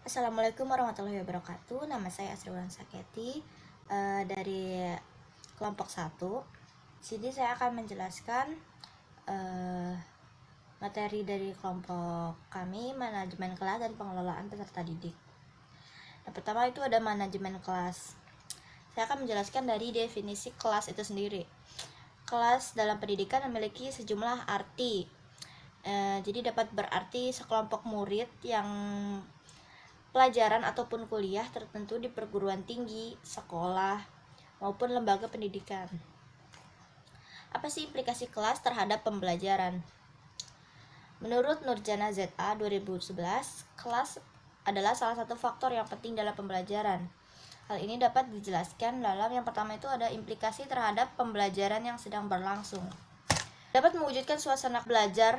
Assalamualaikum warahmatullahi wabarakatuh. Nama saya Asriwan Saketi dari kelompok 1. Sini saya akan menjelaskan materi dari kelompok kami, manajemen kelas dan pengelolaan peserta didik. Yang pertama itu ada manajemen kelas. Saya akan menjelaskan dari definisi kelas itu sendiri. Kelas dalam pendidikan memiliki sejumlah arti. Jadi dapat berarti sekelompok murid yang pelajaran ataupun kuliah tertentu di perguruan tinggi, sekolah, maupun lembaga pendidikan. Apa sih implikasi kelas terhadap pembelajaran? Menurut Nurjana ZA 2011, kelas adalah salah satu faktor yang penting dalam pembelajaran. Hal ini dapat dijelaskan dalam yang pertama itu ada implikasi terhadap pembelajaran yang sedang berlangsung. Dapat mewujudkan suasana belajar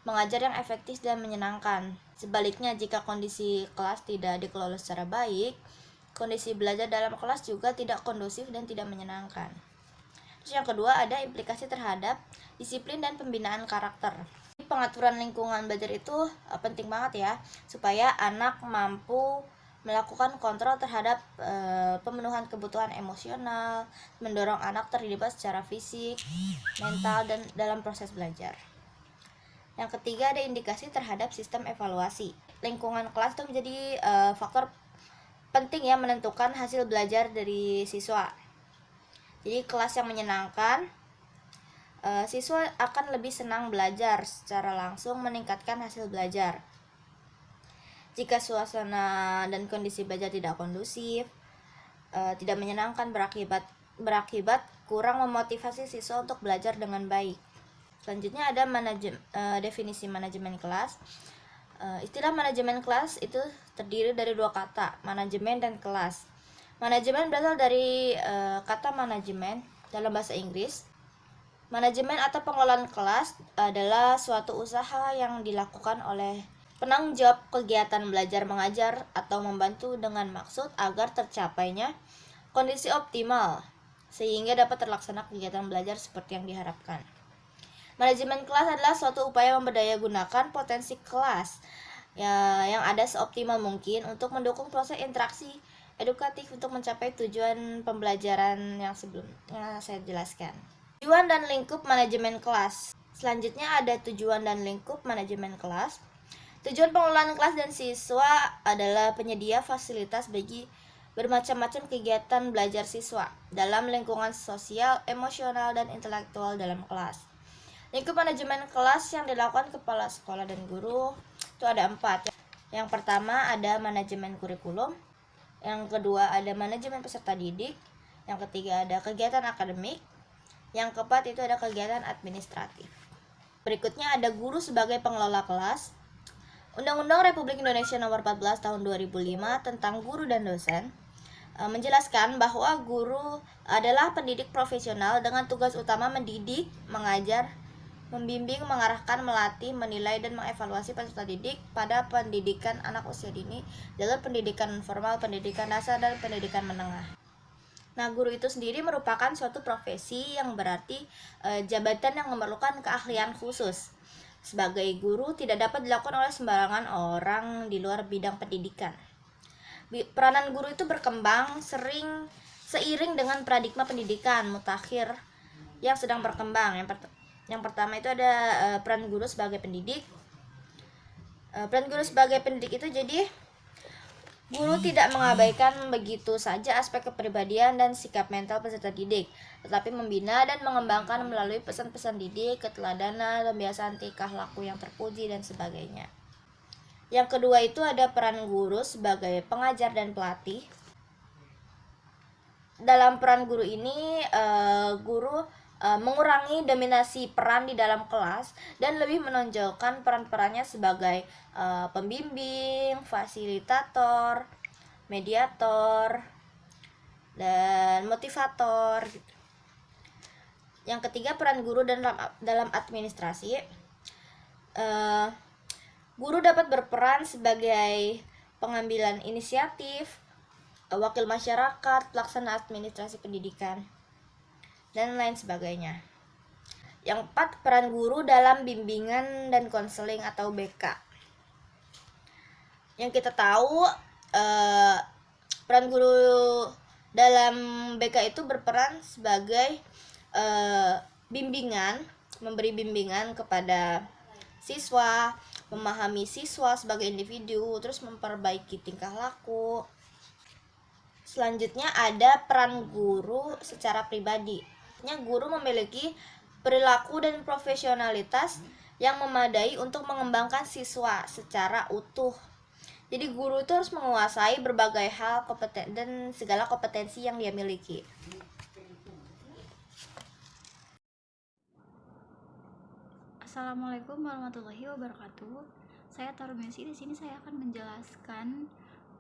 mengajar yang efektif dan menyenangkan. Sebaliknya, jika kondisi kelas tidak dikelola secara baik, kondisi belajar dalam kelas juga tidak kondusif dan tidak menyenangkan. Terus yang kedua ada implikasi terhadap disiplin dan pembinaan karakter. Pengaturan lingkungan belajar itu penting banget ya, supaya anak mampu melakukan kontrol terhadap pemenuhan kebutuhan emosional, mendorong anak terlibat secara fisik, mental, dan dalam proses belajar. Yang ketiga ada indikasi terhadap sistem evaluasi. Lingkungan kelas itu menjadi faktor penting ya menentukan hasil belajar dari siswa. Jadi kelas yang menyenangkan, siswa akan lebih senang belajar secara langsung meningkatkan hasil belajar. Jika suasana dan kondisi belajar tidak kondusif, tidak menyenangkan berakibat kurang memotivasi siswa untuk belajar dengan baik. Selanjutnya ada definisi manajemen kelas. Istilah manajemen kelas itu terdiri dari dua kata, manajemen dan kelas. Manajemen berasal dari kata manajemen dalam bahasa Inggris. Manajemen atau pengelolaan kelas adalah suatu usaha yang dilakukan oleh penanggung jawab kegiatan belajar mengajar atau membantu dengan maksud agar tercapainya kondisi optimal sehingga dapat terlaksana kegiatan belajar seperti yang diharapkan. Manajemen kelas adalah suatu upaya memberdayagunakan potensi kelas yang ada seoptimal mungkin untuk mendukung proses interaksi edukatif untuk mencapai tujuan pembelajaran yang sebelumnya saya jelaskan. Tujuan dan lingkup manajemen kelas. Selanjutnya ada tujuan dan lingkup manajemen kelas. Tujuan pengelolaan kelas dan siswa adalah penyedia fasilitas bagi bermacam-macam kegiatan belajar siswa dalam lingkungan sosial, emosional, dan intelektual dalam kelas. Lingkup manajemen kelas yang dilakukan kepala sekolah dan guru itu ada 4. Yang pertama ada manajemen kurikulum, yang kedua ada manajemen peserta didik, yang ketiga ada kegiatan akademik, yang keempat itu ada kegiatan administratif. Berikutnya ada guru sebagai pengelola kelas. Undang-Undang Republik Indonesia Nomor 14 Tahun 2005 tentang guru dan dosen menjelaskan bahwa guru adalah pendidik profesional dengan tugas utama mendidik, mengajar, membimbing, mengarahkan, melatih, menilai, dan mengevaluasi peserta didik pada pendidikan anak usia dini, jalur pendidikan formal, pendidikan dasar, dan pendidikan menengah. Nah, guru itu sendiri merupakan suatu profesi yang berarti jabatan yang memerlukan keahlian khusus. Sebagai guru tidak dapat dilakukan oleh sembarangan orang di luar bidang pendidikan. Peranan guru itu berkembang seiring dengan paradigma pendidikan mutakhir yang sedang berkembang. Yang pertama itu ada peran guru sebagai pendidik. Peran guru sebagai pendidik itu jadi guru tidak mengabaikan begitu saja aspek kepribadian dan sikap mental peserta didik, tetapi membina dan mengembangkan melalui pesan-pesan didik, keteladanan, kebiasaan tingkah laku yang terpuji, dan sebagainya. Yang kedua itu ada peran guru sebagai pengajar dan pelatih. Dalam peran guru ini, guru mengurangi dominasi peran di dalam kelas dan lebih menonjolkan peran-perannya sebagai pembimbing, fasilitator, mediator, dan motivator. Yang ketiga peran guru dalam administrasi. Guru dapat berperan sebagai pengambilan inisiatif, wakil masyarakat, pelaksana administrasi pendidikan, dan lain sebagainya. Yang 4, peran guru dalam bimbingan dan konseling atau BK. Yang kita tahu peran guru dalam BK itu berperan sebagai bimbingan, memberi bimbingan kepada siswa, memahami siswa sebagai individu, terus memperbaiki tingkah laku. Selanjutnya ada peran guru secara pribadi. Guru memiliki perilaku dan profesionalitas yang memadai untuk mengembangkan siswa secara utuh. Jadi guru itu harus menguasai berbagai hal dan segala kompetensi yang dia miliki. Assalamualaikum warahmatullahi wabarakatuh. Saya Tarumesi. Di sini saya akan menjelaskan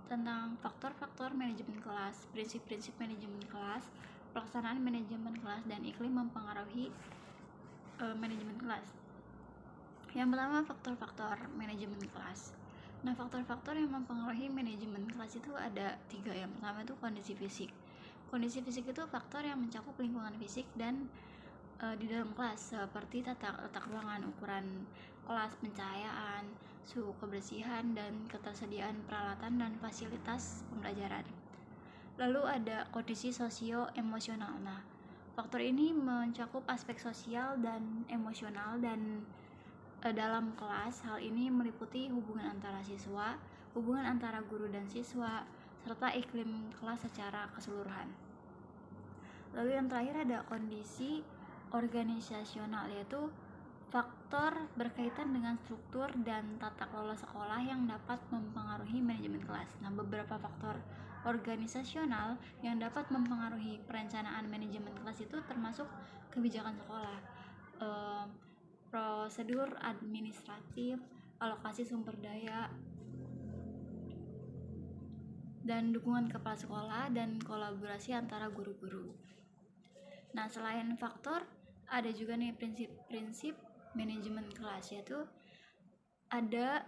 tentang faktor-faktor manajemen kelas, prinsip-prinsip manajemen kelas, pelaksanaan manajemen kelas, dan iklim mempengaruhi manajemen kelas. Yang pertama, faktor-faktor manajemen kelas. Nah, faktor-faktor yang mempengaruhi manajemen kelas itu ada 3. Yang pertama itu kondisi fisik. Kondisi fisik itu faktor yang mencakup lingkungan fisik dan di dalam kelas, seperti letak ruangan, ukuran kelas, pencahayaan, suhu kebersihan, dan ketersediaan peralatan dan fasilitas pembelajaran. Lalu ada kondisi sosio-emosional. Nah, faktor ini mencakup aspek sosial dan emosional dan dalam kelas. Hal ini meliputi hubungan antara siswa, hubungan antara guru dan siswa, serta iklim kelas secara keseluruhan. Lalu yang terakhir ada kondisi organisasional, yaitu faktor berkaitan dengan struktur dan tata kelola sekolah yang dapat mempengaruhi manajemen kelas. Nah, beberapa faktor organisasional yang dapat mempengaruhi perencanaan manajemen kelas itu termasuk kebijakan sekolah, prosedur administratif, alokasi sumber daya, dan dukungan kepala sekolah dan kolaborasi antara guru-guru. Nah, selain faktor, ada juga nih prinsip-prinsip manajemen kelas, yaitu ada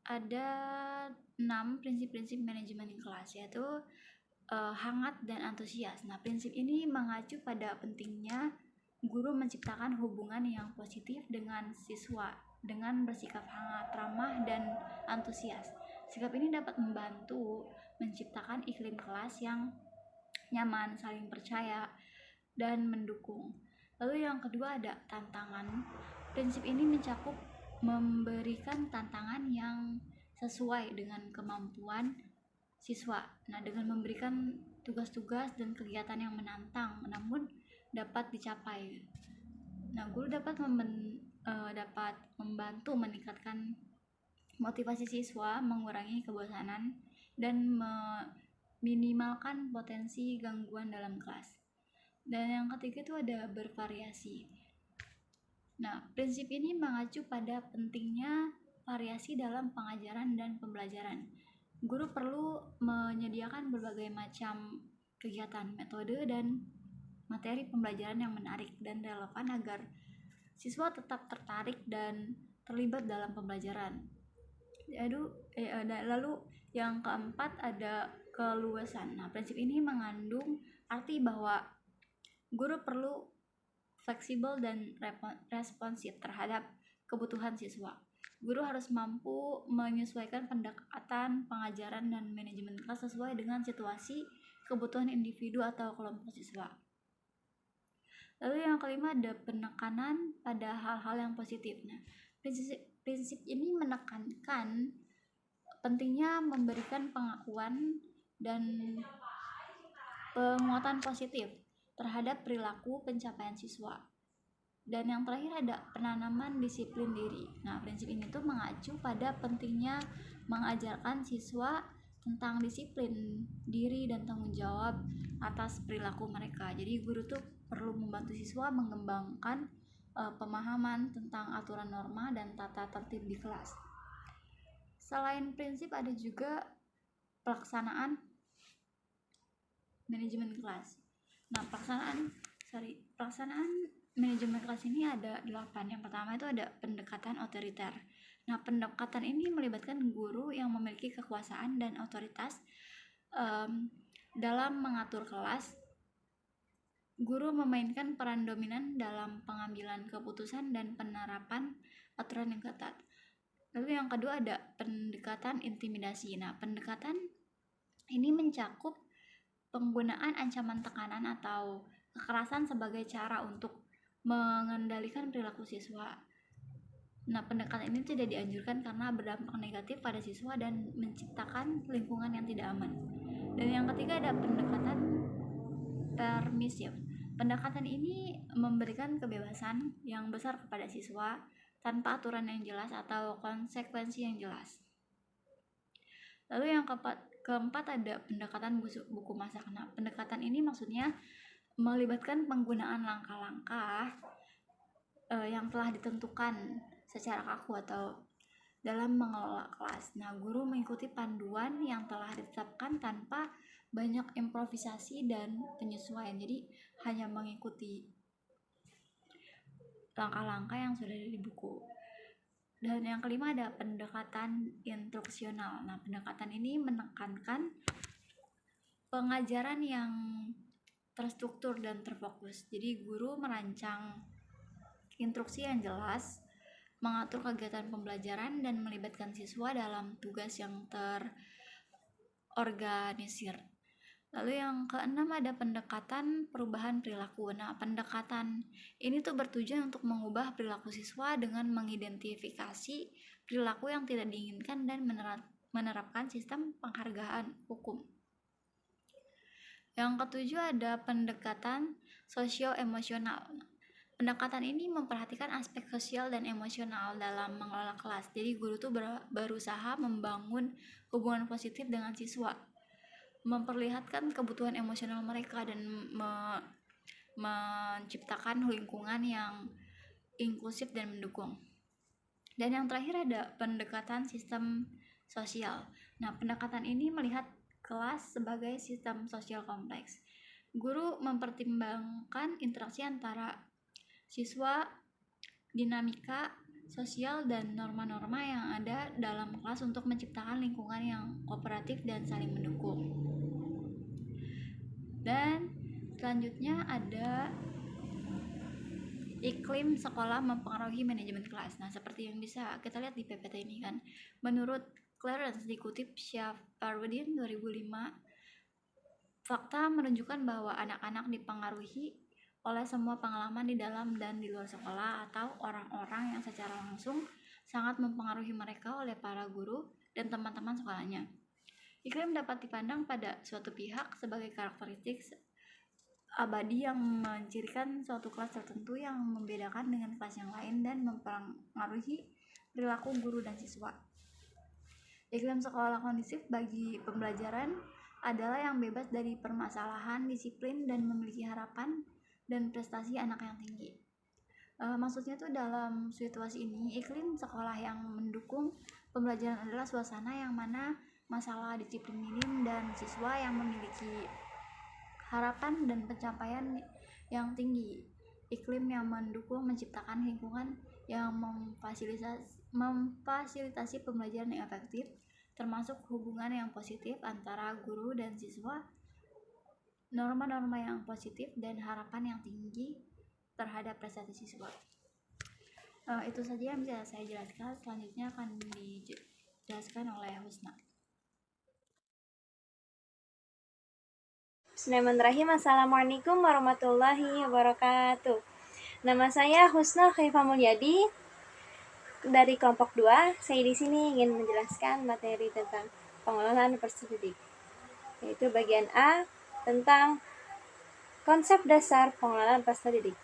6 prinsip-prinsip manajemen kelas, yaitu hangat dan antusias. Nah, prinsip ini mengacu pada pentingnya guru menciptakan hubungan yang positif dengan siswa dengan bersikap hangat, ramah, dan antusias. Sikap ini dapat membantu menciptakan iklim kelas yang nyaman, saling percaya, dan mendukung. Lalu yang kedua ada tantangan. Prinsip ini mencakup memberikan tantangan yang sesuai dengan kemampuan siswa. Nah, dengan memberikan tugas-tugas dan kegiatan yang menantang namun dapat dicapai. Nah, guru dapat membantu meningkatkan motivasi siswa, mengurangi kebosanan, dan meminimalkan potensi gangguan dalam kelas. Dan yang ketiga itu ada bervariasi. Nah, prinsip ini mengacu pada pentingnya variasi dalam pengajaran dan pembelajaran. Guru perlu menyediakan berbagai macam kegiatan, metode, dan materi pembelajaran yang menarik dan relevan agar siswa tetap tertarik dan terlibat dalam pembelajaran. Lalu yang keempat ada keluasan. Nah, prinsip ini mengandung arti bahwa guru perlu fleksibel dan responsif terhadap kebutuhan siswa. Guru harus mampu menyesuaikan pendekatan pengajaran dan manajemen kelas sesuai dengan situasi, kebutuhan individu atau kelompok siswa. Lalu yang kelima ada penekanan pada hal-hal yang positif. Nah, prinsip ini menekankan pentingnya memberikan pengakuan dan penguatan positif terhadap perilaku pencapaian siswa. Dan yang terakhir ada penanaman disiplin diri. Nah, prinsip ini tuh mengacu pada pentingnya mengajarkan siswa tentang disiplin diri dan tanggung jawab atas perilaku mereka. Jadi guru tuh perlu membantu siswa mengembangkan pemahaman tentang aturan norma dan tata tertib di kelas. Selain prinsip ada juga pelaksanaan manajemen kelas. Nah, pelaksanaan manajemen kelas ini ada 8. Yang pertama itu ada pendekatan otoriter. Nah, pendekatan ini melibatkan guru yang memiliki kekuasaan dan otoritas dalam mengatur kelas. Guru memainkan peran dominan dalam pengambilan keputusan dan penerapan aturan yang ketat. Lalu yang kedua ada pendekatan intimidasi. Nah, pendekatan ini mencakup penggunaan ancaman tekanan atau kekerasan sebagai cara untuk mengendalikan perilaku siswa. Nah, pendekatan ini tidak dianjurkan karena berdampak negatif pada siswa dan menciptakan lingkungan yang tidak aman. Dan yang ketiga ada pendekatan permisif. Pendekatan ini memberikan kebebasan yang besar kepada siswa tanpa aturan yang jelas atau konsekuensi yang jelas. Lalu yang keempat ada pendekatan buku masak. Nah, pendekatan ini maksudnya melibatkan penggunaan langkah-langkah yang telah ditentukan secara kaku atau dalam mengelola kelas. Nah, guru mengikuti panduan yang telah ditetapkan tanpa banyak improvisasi dan penyesuaian. Jadi hanya mengikuti langkah-langkah yang sudah ada di buku. Dan yang kelima ada pendekatan instruksional. Nah, pendekatan ini menekankan pengajaran yang terstruktur dan terfokus. Jadi guru merancang instruksi yang jelas, mengatur kegiatan pembelajaran dan melibatkan siswa dalam tugas yang terorganisir. Lalu yang keenam ada pendekatan perubahan perilaku. Nah, pendekatan ini tuh bertujuan untuk mengubah perilaku siswa dengan mengidentifikasi perilaku yang tidak diinginkan dan menerapkan sistem penghargaan hukum. Yang ketujuh ada pendekatan sosio-emosional. Pendekatan ini memperhatikan aspek sosial dan emosional dalam mengelola kelas. Jadi guru tuh berusaha membangun hubungan positif dengan siswa, memperlihatkan kebutuhan emosional mereka dan menciptakan lingkungan yang inklusif dan mendukung. Dan yang terakhir ada pendekatan sistem sosial. Nah, pendekatan ini melihat kelas sebagai sistem sosial kompleks. Guru mempertimbangkan interaksi antara siswa, dinamika sosial dan norma-norma yang ada dalam kelas untuk menciptakan lingkungan yang kooperatif dan saling mendukung. Dan selanjutnya ada iklim sekolah mempengaruhi manajemen kelas. Nah, seperti yang bisa kita lihat di PPT ini kan, menurut Clarence dikutip Shafarudin 2005, fakta menunjukkan bahwa anak-anak dipengaruhi oleh semua pengalaman di dalam dan di luar sekolah atau orang-orang yang secara langsung sangat mempengaruhi mereka oleh para guru dan teman-teman sekolahnya. Iklim dapat dipandang pada suatu pihak sebagai karakteristik abadi yang mencirikan suatu kelas tertentu yang membedakan dengan kelas yang lain dan mempengaruhi perilaku guru dan siswa. Iklim sekolah kondusif bagi pembelajaran adalah yang bebas dari permasalahan, disiplin, dan memiliki harapan dan prestasi anak yang tinggi. Maksudnya tuh dalam situasi ini, iklim sekolah yang mendukung pembelajaran adalah suasana yang mana masalah disiplin minim dan siswa yang memiliki harapan dan pencapaian yang tinggi. Iklim yang mendukung menciptakan lingkungan yang memfasilitasi pembelajaran yang efektif, termasuk hubungan yang positif antara guru dan siswa, norma-norma yang positif, dan harapan yang tinggi terhadap prestasi siswa. Itu saja yang bisa saya jelaskan. Selanjutnya akan dijelaskan oleh Husna. Bismillahirrahmanirrahim. Assalamualaikum warahmatullahi wabarakatuh. Nama saya Husna Khaifah Mulyadi dari kelompok 2. Saya di sini ingin menjelaskan materi tentang pengelolaan peserta didik, yaitu bagian A tentang konsep dasar pengelolaan peserta didik.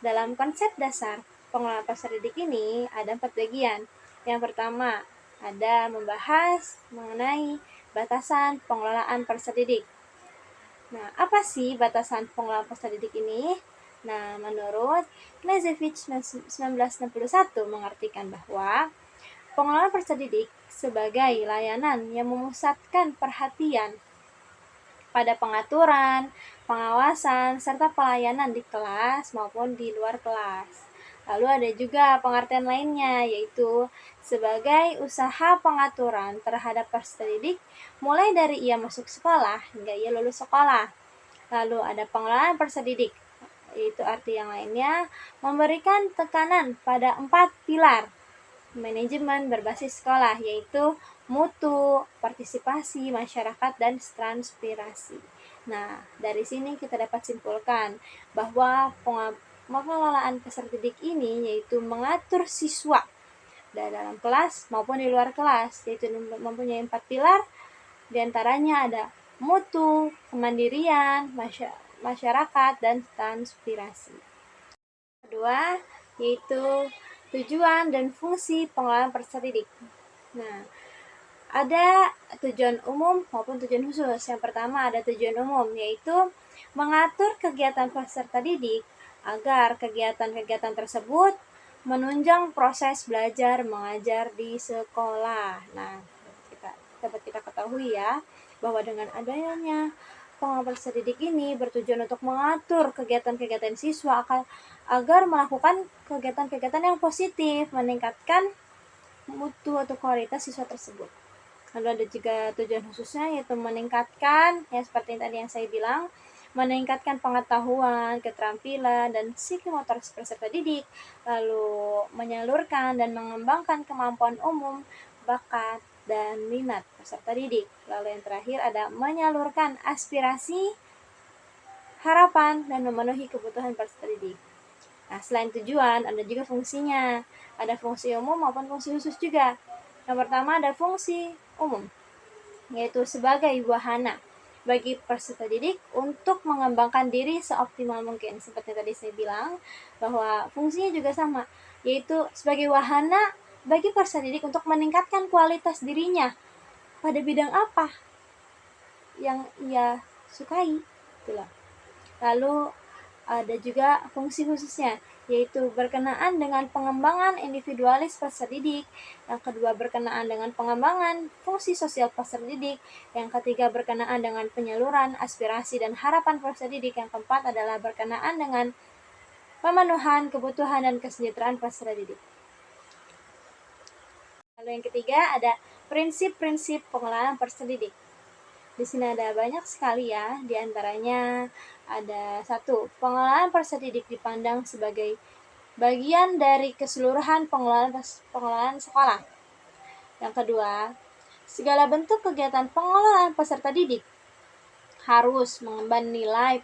Dalam konsep dasar pengelolaan peserta didik ini ada 4 bagian. Yang pertama ada membahas mengenai batasan pengelolaan peserta didik. Nah, apa sih batasan pengelolaan peserta didik ini? Nah, menurut Knezevich 1961 mengartikan bahwa pengelolaan peserta didik sebagai layanan yang memusatkan perhatian pada pengaturan, pengawasan, serta pelayanan di kelas maupun di luar kelas. Lalu ada juga pengertian lainnya, yaitu sebagai usaha pengaturan terhadap peserta didik mulai dari ia masuk sekolah hingga ia lulus sekolah. Lalu ada pengelolaan peserta didik, yaitu arti yang lainnya memberikan tekanan pada 4 pilar, manajemen berbasis sekolah, yaitu mutu, partisipasi, masyarakat, dan transpirasi. Nah, dari sini kita dapat simpulkan bahwa pengelolaan peserta didik ini yaitu mengatur siswa dalam kelas maupun di luar kelas, yaitu mempunyai 4 pilar, diantaranya ada mutu, kemandirian, masyarakat, dan transpirasi. Kedua, yaitu tujuan dan fungsi pengelolaan peserta didik. Nah, ada tujuan umum maupun tujuan khusus. Yang pertama ada tujuan umum, yaitu mengatur kegiatan peserta didik agar kegiatan-kegiatan tersebut menunjang proses belajar mengajar di sekolah. Nah, dapat kita ketahui ya, bahwa dengan adanya pengelolaan peserta didik ini bertujuan untuk mengatur kegiatan-kegiatan siswa agar melakukan kegiatan-kegiatan yang positif, meningkatkan mutu atau kualitas siswa tersebut. Lalu ada juga tujuan khususnya, yaitu meningkatkan, ya seperti tadi yang saya bilang, meningkatkan pengetahuan, keterampilan, dan psikomotor peserta didik, lalu menyalurkan dan mengembangkan kemampuan umum, bakat, dan minat peserta didik. Lalu yang terakhir ada menyalurkan aspirasi, harapan, dan memenuhi kebutuhan peserta didik. Nah, selain tujuan, ada juga fungsinya. Ada fungsi umum maupun fungsi khusus juga. Yang pertama ada fungsi umum, yaitu sebagai wahana bagi peserta didik untuk mengembangkan diri seoptimal mungkin. Seperti tadi saya bilang, bahwa fungsinya juga sama, yaitu sebagai wahana bagi peserta didik untuk meningkatkan kualitas dirinya pada bidang apa yang ia sukai. Itulah. Lalu ada juga fungsi khususnya, yaitu berkenaan dengan pengembangan individualis peserta didik. Yang kedua berkenaan dengan pengembangan fungsi sosial peserta didik. Yang ketiga berkenaan dengan penyaluran aspirasi dan harapan peserta didik. Yang keempat adalah berkenaan dengan pemenuhan kebutuhan dan kesejahteraan peserta didik. Lalu yang ketiga ada prinsip-prinsip pengelolaan peserta didik. Di sini ada banyak sekali ya, diantaranya ada 1. Pengelolaan peserta didik dipandang sebagai bagian dari keseluruhan pengelolaan sekolah. Yang kedua, segala bentuk kegiatan pengelolaan peserta didik harus mengemban nilai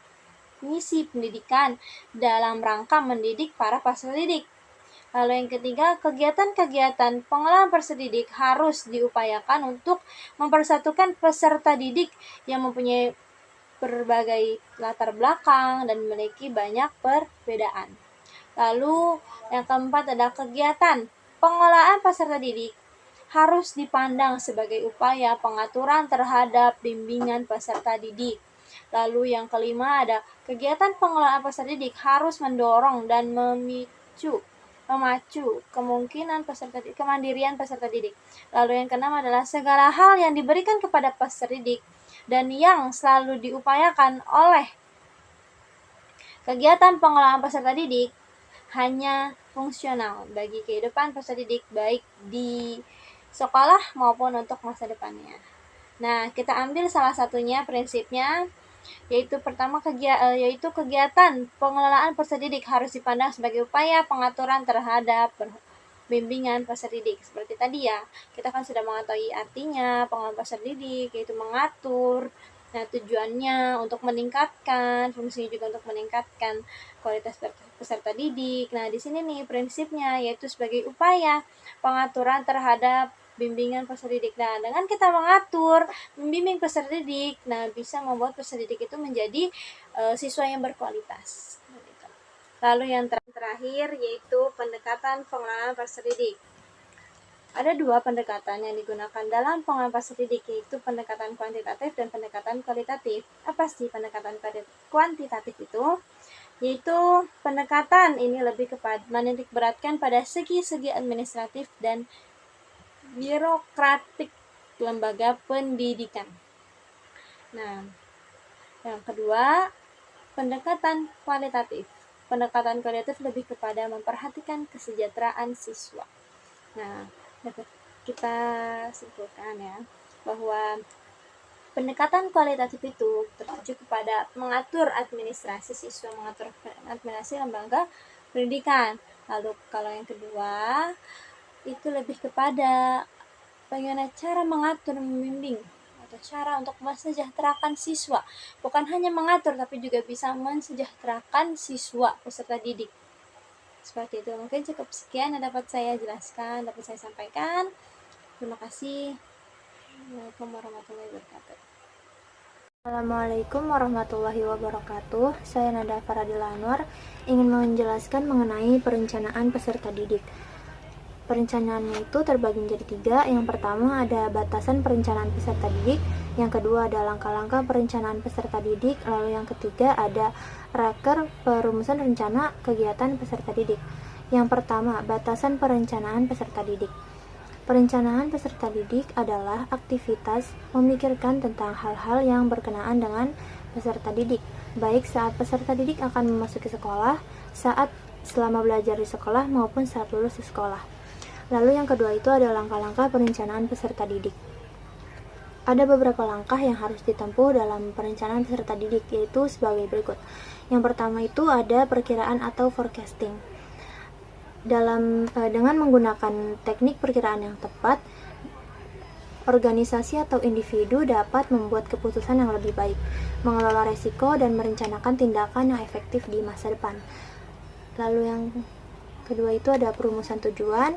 misi pendidikan dalam rangka mendidik para peserta didik. Lalu yang ketiga, kegiatan-kegiatan pengelolaan peserta didik harus diupayakan untuk mempersatukan peserta didik yang mempunyai berbagai latar belakang dan memiliki banyak perbedaan. Lalu yang keempat adalah kegiatan pengelolaan peserta didik harus dipandang sebagai upaya pengaturan terhadap bimbingan peserta didik. Lalu yang kelima ada kegiatan pengelolaan peserta didik harus mendorong dan memacu kemandirian peserta didik. Lalu yang keenam adalah segala hal yang diberikan kepada peserta didik dan yang selalu diupayakan oleh kegiatan pengelolaan peserta didik hanya fungsional bagi kehidupan peserta didik baik di sekolah maupun untuk masa depannya. Nah, kita ambil salah satunya prinsipnya, yaitu pertama yaitu kegiatan pengelolaan peserta didik harus dipandang sebagai upaya pengaturan terhadap bimbingan peserta didik. Seperti tadi ya, kita kan sudah mengetahui artinya pengelolaan peserta didik, yaitu mengatur. Nah, tujuannya untuk meningkatkan, fungsinya juga untuk meningkatkan kualitas peserta didik. Nah, di sini nih prinsipnya, yaitu sebagai upaya pengaturan terhadap bimbingan peserta didik. Nah, dengan kita mengatur, membimbing peserta didik, nah bisa membuat peserta didik itu menjadi siswa yang berkualitas. Lalu yang terakhir yaitu pendekatan pengelolaan peserta didik. Ada 2 pendekatan yang digunakan dalam pengelolaan peserta didik, yaitu pendekatan kuantitatif dan pendekatan kualitatif. Apa sih pendekatan kuantitatif itu? Yaitu pendekatan ini lebih kepada menitik beratkan pada segi-segi administratif dan birokratik lembaga pendidikan. Nah, yang kedua, pendekatan kualitatif. Pendekatan kualitatif lebih kepada memperhatikan kesejahteraan siswa. Nah, dapat kita simpulkan ya, bahwa pendekatan kualitatif itu tertuju kepada mengatur administrasi siswa, mengatur administrasi lembaga pendidikan. Lalu kalau yang kedua, itu lebih kepada bagaimana cara mengatur membimbing atau cara untuk mensejahterakan siswa, bukan hanya mengatur tapi juga bisa mensejahterakan siswa peserta didik. Seperti itu, mungkin cukup sekian yang dapat saya jelaskan, dapat saya sampaikan. Terima kasih. Assalamualaikum warahmatullahi wabarakatuh. Assalamualaikum warahmatullahi wabarakatuh. Saya Nada Faradila Anwar ingin menjelaskan mengenai perencanaan peserta didik. Perencanaannya itu terbagi menjadi 3. Yang pertama ada batasan perencanaan peserta didik, yang kedua ada langkah-langkah perencanaan peserta didik, lalu yang ketiga ada raker perumusan rencana kegiatan peserta didik. Yang pertama, batasan perencanaan peserta didik. Perencanaan peserta didik adalah aktivitas memikirkan tentang hal-hal yang berkenaan dengan peserta didik, baik saat peserta didik akan memasuki sekolah, saat selama belajar di sekolah, maupun saat lulus di sekolah. Lalu yang kedua itu ada langkah-langkah perencanaan peserta didik. Ada beberapa langkah yang harus ditempuh dalam perencanaan peserta didik, yaitu sebagai berikut. Yang pertama itu ada perkiraan atau forecasting. Dengan menggunakan teknik perkiraan yang tepat, organisasi atau individu dapat membuat keputusan yang lebih baik, mengelola resiko, dan merencanakan tindakan yang efektif di masa depan. Lalu yang kedua itu ada perumusan tujuan,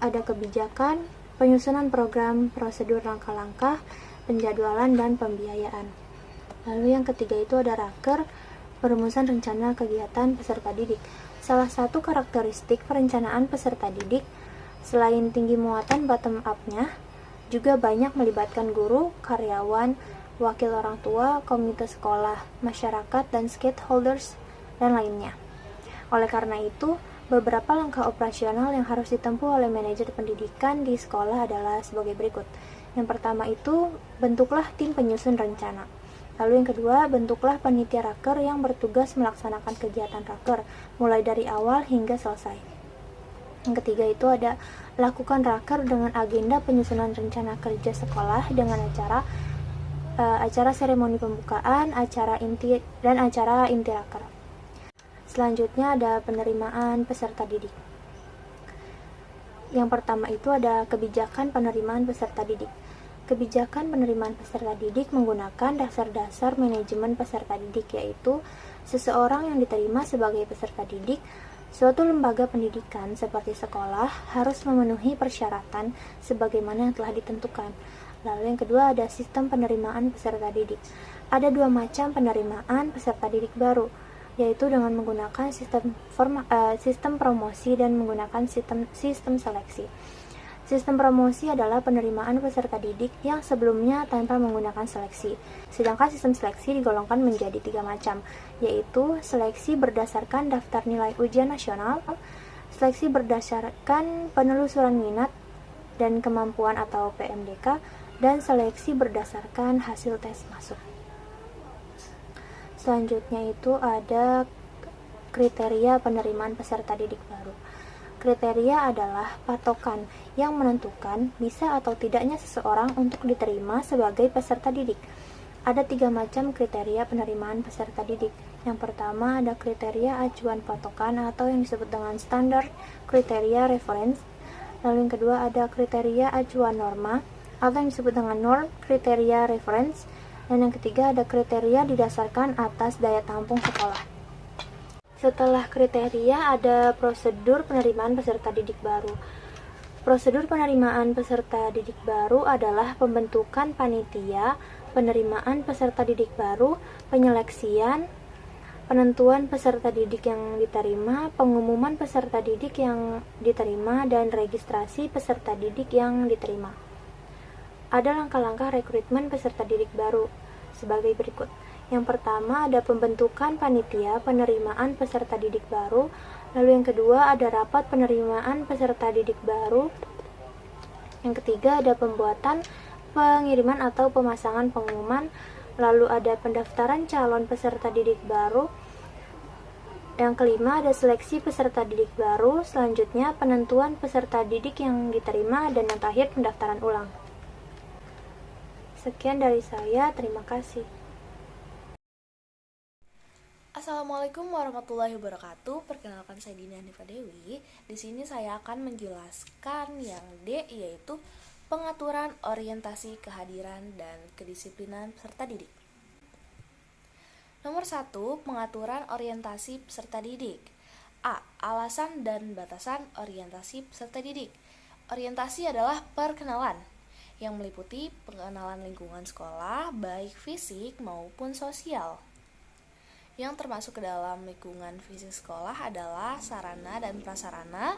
ada kebijakan, penyusunan program, prosedur langkah-langkah, penjadwalan, dan pembiayaan. Lalu yang ketiga itu ada raker, perumusan rencana kegiatan peserta didik. Salah satu karakteristik perencanaan peserta didik, selain tinggi muatan bottom up-nya, juga banyak melibatkan guru, karyawan, wakil orang tua, komite sekolah, masyarakat, dan stakeholders, dan lainnya. Oleh karena itu, beberapa langkah operasional yang harus ditempuh oleh manajer pendidikan di sekolah adalah sebagai berikut. Yang pertama itu, bentuklah tim penyusun rencana. Lalu yang kedua, bentuklah panitia raker yang bertugas melaksanakan kegiatan raker, mulai dari awal hingga selesai. Yang ketiga itu ada, lakukan raker dengan agenda penyusunan rencana kerja sekolah dengan acara seremoni pembukaan, acara inti raker. Selanjutnya ada penerimaan peserta didik. Yang pertama itu ada kebijakan penerimaan peserta didik. Kebijakan penerimaan peserta didik menggunakan dasar-dasar manajemen peserta didik, yaitu seseorang yang diterima sebagai peserta didik, suatu lembaga pendidikan seperti sekolah harus memenuhi persyaratan sebagaimana yang telah ditentukan. Lalu yang kedua ada sistem penerimaan peserta didik. Ada 2 macam penerimaan peserta didik baru, yaitu dengan menggunakan sistem promosi dan menggunakan sistem seleksi. Sistem promosi adalah penerimaan peserta didik yang sebelumnya tanpa menggunakan seleksi. Sedangkan sistem seleksi digolongkan menjadi 3 macam, yaitu seleksi berdasarkan daftar nilai ujian nasional, seleksi berdasarkan penelusuran minat dan kemampuan atau PMDK, dan seleksi berdasarkan hasil tes masuk. Selanjutnya itu ada kriteria penerimaan peserta didik baru. Kriteria adalah patokan yang menentukan bisa atau tidaknya seseorang untuk diterima sebagai peserta didik. Ada 3 macam kriteria penerimaan peserta didik. Yang pertama ada kriteria acuan patokan atau yang disebut dengan standar kriteria reference. Lalu yang kedua ada kriteria acuan norma atau yang disebut dengan norm kriteria reference. Dan yang ketiga ada kriteria didasarkan atas daya tampung sekolah. Setelah kriteria ada prosedur penerimaan peserta didik baru. Prosedur penerimaan peserta didik baru adalah pembentukan panitia, penerimaan peserta didik baru, penyeleksian, penentuan peserta didik yang diterima, pengumuman peserta didik yang diterima, dan registrasi peserta didik yang diterima. Ada langkah-langkah rekrutmen peserta didik baru sebagai berikut. Yang pertama ada pembentukan panitia penerimaan peserta didik baru. Lalu yang kedua ada rapat penerimaan peserta didik baru. Yang ketiga ada pembuatan, pengiriman atau pemasangan pengumuman. Lalu ada pendaftaran calon peserta didik baru. Yang kelima ada seleksi peserta didik baru. Selanjutnya penentuan peserta didik yang diterima, dan yang terakhir pendaftaran ulang. Sekian dari saya, terima kasih. Assalamualaikum warahmatullahi wabarakatuh. Perkenalkan saya Dina Hanifa Dewi. Di sini saya akan menjelaskan yang D, yaitu pengaturan orientasi kehadiran dan kedisiplinan peserta didik. Nomor 1, pengaturan orientasi peserta didik. A. Alasan dan batasan orientasi peserta didik. Orientasi adalah perkenalan yang meliputi pengenalan lingkungan sekolah, baik fisik maupun sosial. Yang termasuk ke dalam lingkungan fisik sekolah adalah sarana dan prasarana.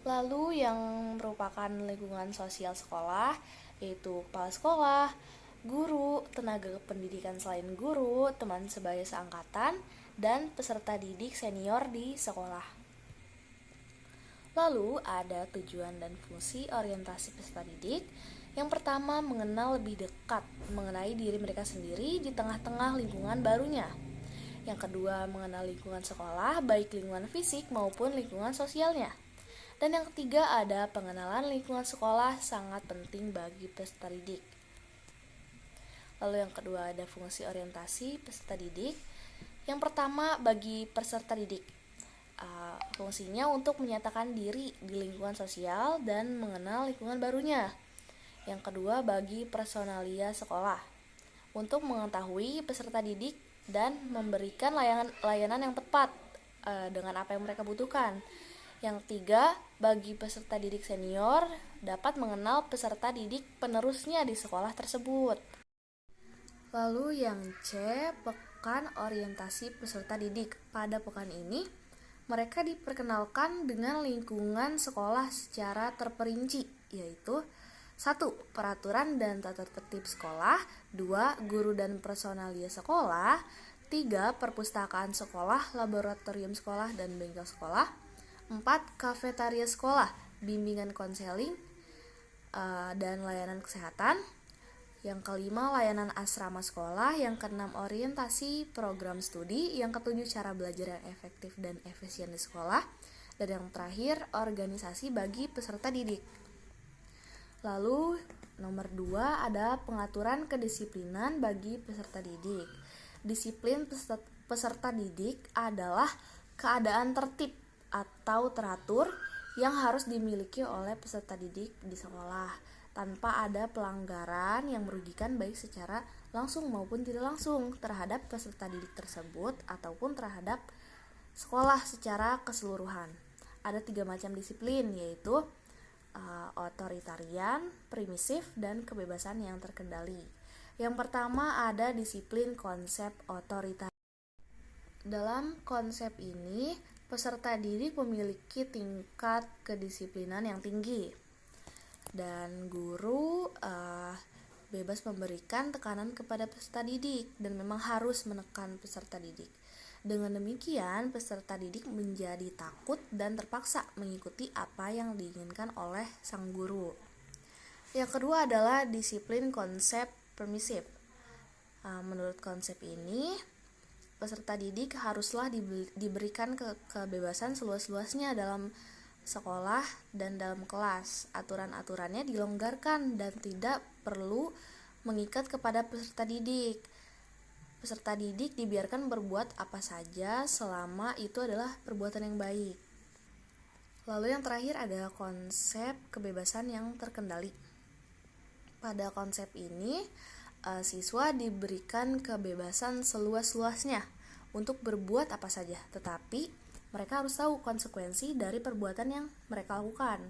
Lalu yang merupakan lingkungan sosial sekolah yaitu kepala sekolah, guru, tenaga pendidikan selain guru, teman sebaya seangkatan, dan peserta didik senior di sekolah. Lalu ada tujuan dan fungsi orientasi peserta didik. Yang pertama, mengenal lebih dekat mengenai diri mereka sendiri di tengah-tengah lingkungan barunya. Yang kedua, mengenal lingkungan sekolah, baik lingkungan fisik maupun lingkungan sosialnya. Dan yang ketiga, ada pengenalan lingkungan sekolah sangat penting bagi peserta didik. Lalu yang kedua, ada fungsi orientasi peserta didik. Yang pertama, bagi peserta didik, fungsinya untuk menyatakan diri di lingkungan sosial dan mengenal lingkungan barunya. Yang kedua, bagi personalia sekolah, untuk mengetahui peserta didik dan memberikan layanan yang tepat dengan apa yang mereka butuhkan. Yang ketiga, bagi peserta didik senior, dapat mengenal peserta didik penerusnya di sekolah tersebut. Lalu yang C, pekan orientasi peserta didik. Pada pekan ini, mereka diperkenalkan dengan lingkungan sekolah secara terperinci, yaitu 1. Peraturan dan tata tertib sekolah. 2. Guru dan personalia sekolah. 3. Perpustakaan sekolah, laboratorium sekolah, dan bengkel sekolah. 4. Kafetaria sekolah, bimbingan konseling, dan layanan kesehatan. Yang kelima, layanan asrama sekolah. Yang keenam, orientasi program studi. Yang ketujuh, cara belajar yang efektif dan efisien di sekolah. Dan yang terakhir, organisasi bagi peserta didik. Lalu nomor 2, ada pengaturan kedisiplinan bagi peserta didik. Disiplin peserta didik adalah keadaan tertib atau teratur yang harus dimiliki oleh peserta didik di sekolah tanpa ada pelanggaran yang merugikan baik secara langsung maupun tidak langsung terhadap peserta didik tersebut ataupun terhadap sekolah secara keseluruhan. Ada 3 macam disiplin, yaitu otoritarian, permisif, dan kebebasan yang terkendali. Yang pertama ada disiplin konsep otoritarian. Dalam konsep ini, peserta didik memiliki tingkat kedisiplinan yang tinggi, dan guru bebas memberikan tekanan kepada peserta didik dan memang harus menekan peserta didik. Dengan demikian, peserta didik menjadi takut dan terpaksa mengikuti apa yang diinginkan oleh sang guru. Yang kedua adalah disiplin konsep permisif. Menurut konsep ini, peserta didik haruslah diberikan kebebasan seluas-luasnya dalam sekolah dan dalam kelas. Aturan-aturannya dilonggarkan dan tidak perlu mengikat kepada peserta didik. Peserta didik dibiarkan berbuat apa saja selama itu adalah perbuatan yang baik. Lalu yang terakhir ada konsep kebebasan yang terkendali. Pada konsep ini, siswa diberikan kebebasan seluas-luasnya untuk berbuat apa saja, tetapi mereka harus tahu konsekuensi dari perbuatan yang mereka lakukan.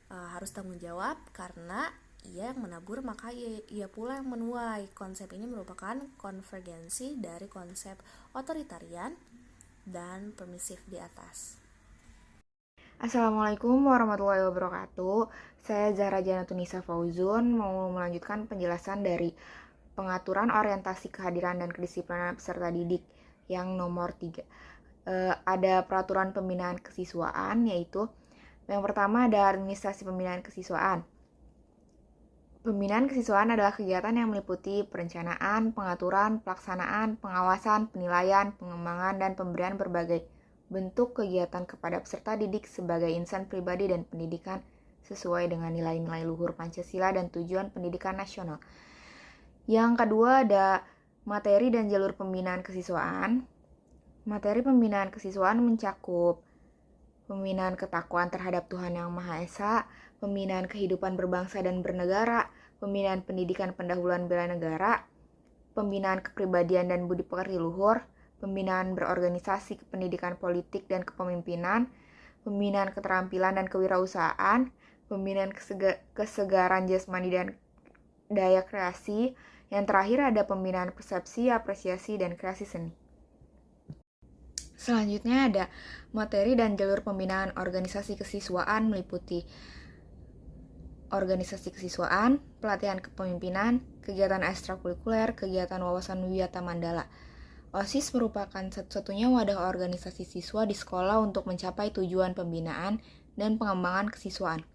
Harus tanggung jawab karena ia yang menabur maka ia pula yang menuai. Konsep ini merupakan konvergensi dari konsep otoritarian dan permisif di atas. Assalamualaikum warahmatullahi wabarakatuh. Saya Zahra Janatunisa Fauzun mau melanjutkan penjelasan dari pengaturan orientasi kehadiran dan kedisiplinan peserta didik yang nomor 3. Ada peraturan pembinaan kesiswaan, yaitu yang pertama ada administrasi pembinaan kesiswaan. Pembinaan kesiswaan adalah kegiatan yang meliputi perencanaan, pengaturan, pelaksanaan, pengawasan, penilaian, pengembangan, dan pemberian berbagai bentuk kegiatan kepada peserta didik sebagai insan pribadi dan pendidikan sesuai dengan nilai-nilai luhur Pancasila dan tujuan pendidikan nasional. Yang kedua ada materi dan jalur pembinaan kesiswaan. Materi pembinaan kesiswaan mencakup pembinaan ketakwaan terhadap Tuhan Yang Maha Esa, pembinaan kehidupan berbangsa dan bernegara, pembinaan pendidikan pendahuluan bela negara, pembinaan kepribadian dan budi pekerti luhur, pembinaan berorganisasi, pendidikan politik dan kepemimpinan, pembinaan keterampilan dan kewirausahaan, pembinaan kesegaran jasmani dan daya kreasi. Yang terakhir ada pembinaan persepsi, apresiasi, dan kreasi seni. Selanjutnya ada materi dan jalur pembinaan organisasi kesiswaan meliputi organisasi kesiswaan, pelatihan kepemimpinan, kegiatan ekstrakurikuler, kegiatan wawasan wiyata mandala. OSIS merupakan satu-satunya wadah organisasi siswa di sekolah untuk mencapai tujuan pembinaan dan pengembangan kesiswaan.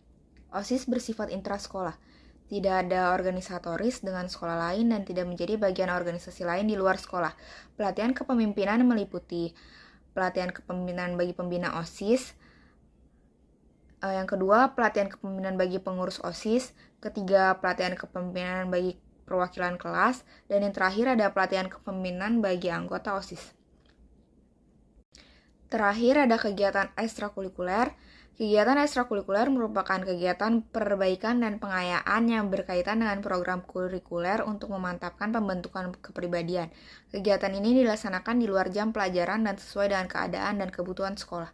OSIS bersifat intrasekolah, tidak ada organisatoris dengan sekolah lain dan tidak menjadi bagian organisasi lain di luar sekolah. Pelatihan kepemimpinan meliputi pelatihan kepemimpinan bagi pembina OSIS. Yang kedua, pelatihan kepemimpinan bagi pengurus OSIS. Ketiga, pelatihan kepemimpinan bagi perwakilan kelas. Dan yang terakhir ada pelatihan kepemimpinan bagi anggota OSIS. Terakhir ada kegiatan ekstrakurikuler. Kegiatan ekstrakurikuler merupakan kegiatan perbaikan dan pengayaan yang berkaitan dengan program kurikuler untuk memantapkan pembentukan kepribadian. Kegiatan ini dilaksanakan di luar jam pelajaran dan sesuai dengan keadaan dan kebutuhan sekolah.